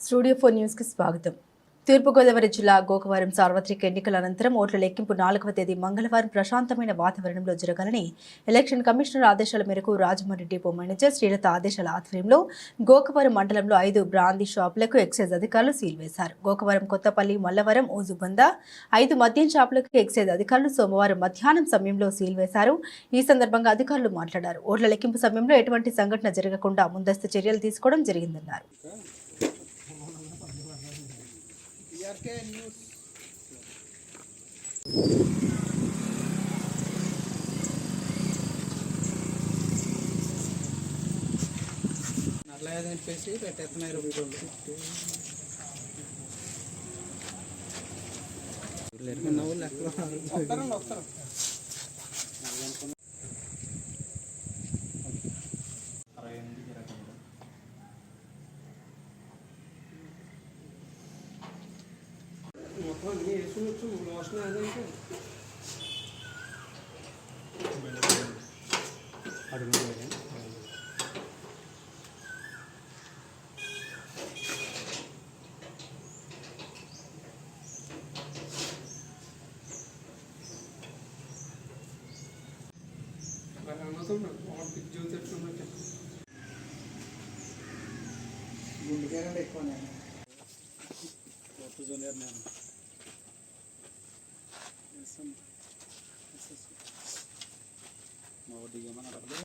Studio 4 న్యూస్కి స్వాగతం. తూర్పుగోదావరి జిల్లా గోకవరం సార్వత్రిక ఎన్నికల అనంతరం ఓట్ల లెక్కింపు 4వ తేదీ మంగళవారం ప్రశాంతమైన వాతావరణంలో జరగాలని ఎలక్షన్ కమిషనర్ ఆదేశాల మేరకు రాజమండ్రి డిపో మేనేజర్ శ్రీలత ఆదేశాల ఆధ్వర్యంలో గోకవరం మండలంలో 5 బ్రాందీ షాపులకు ఎక్సైజ్ అధికారులు సీల్ వేశారు. గోకవరం, కొత్తపల్లి, మల్లవరం, ఊజుబంద 5 మద్యం షాపులకు ఎక్సైజ్ అధికారులు సోమవారం మధ్యాహ్నం సమయంలో సీల్ వేశారు. ఈ సందర్భంగా అధికారులు మాట్లాడారు. ఓట్ల లెక్కింపు సమయంలో ఎటువంటి సంఘటన జరగకుండా ముందస్తు చర్యలు తీసుకోవడం జరిగిందన్నారు. నల్లదని చెప్పేసి పెట్టేస్తున్నారు మొత్తం అన్నీ వేసుకోవచ్చు. మోషన్ అదంటే గుండెకాయలు ఎక్కువ జూనియర్ నేను మా వడ్డీకి ఏమన్నా